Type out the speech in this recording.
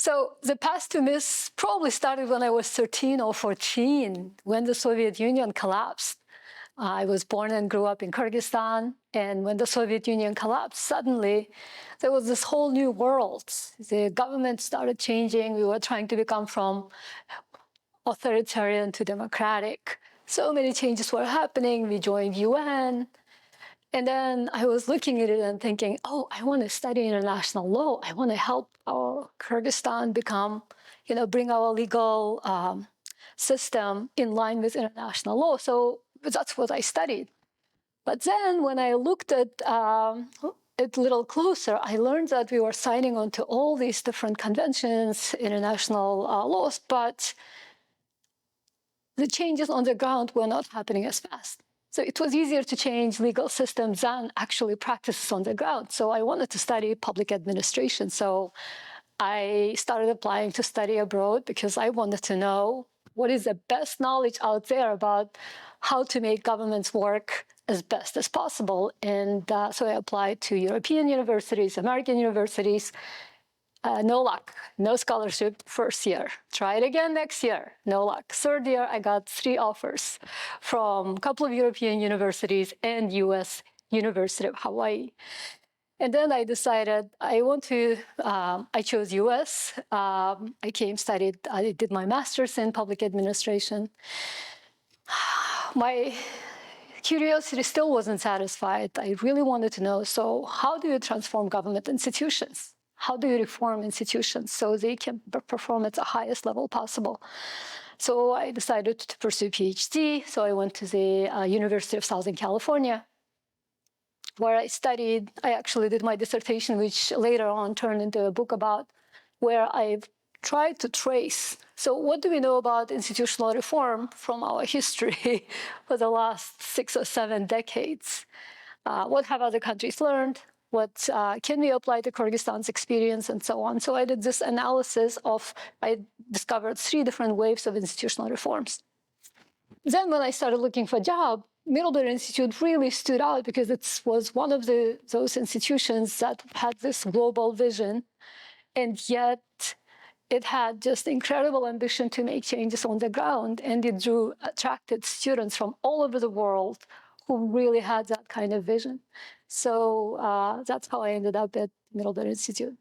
So the path to this probably started when I was 13 or 14, when the Soviet Union collapsed. I was born and grew up in Kyrgyzstan, and when the Soviet Union collapsed, suddenly there was this whole new world. The government started changing. We were trying to become from authoritarian to democratic. So many changes were happening. We joined UN. And then I was looking at it and thinking, oh, I want to study international law. I want to help our Kyrgyzstan become, bring our legal system in line with international law. So that's what I studied. But then when I looked at it a little closer, I learned that we were signing on to all these different conventions, international laws, but the changes on the ground were not happening as fast. So it was easier to change legal systems than actually practices on the ground. So I wanted to study public administration. So I started applying to study abroad because I wanted to know what is the best knowledge out there about how to make governments work as best as possible. And so I applied to European universities, American universities. No luck, no scholarship first year. Try it again next year, no luck. Third year, I got 3 offers from a couple of European universities and US University of Hawaii. And then I decided I chose US. I did my master's in public administration. My curiosity still wasn't satisfied. I really wanted to know, so how do you transform government institutions? How do you reform institutions so they can perform at the highest level possible? So I decided to pursue PhD. So I went to the University of Southern California, where I actually did my dissertation, which later on turned into a book about where I've tried to trace. So what do we know about institutional reform from our history for the last 6 or 7 decades? What have other countries learned? What can we apply to Kyrgyzstan's experience and so on? So I did this analysis I discovered 3 different waves of institutional reforms. Then when I started looking for a job, Middlebury Institute really stood out because it was one of those institutions that had this global vision, and yet it had just incredible ambition to make changes on the ground, and it attracted students from all over the world who really had that kind of vision. So that's how I ended up at Middlebury Institute.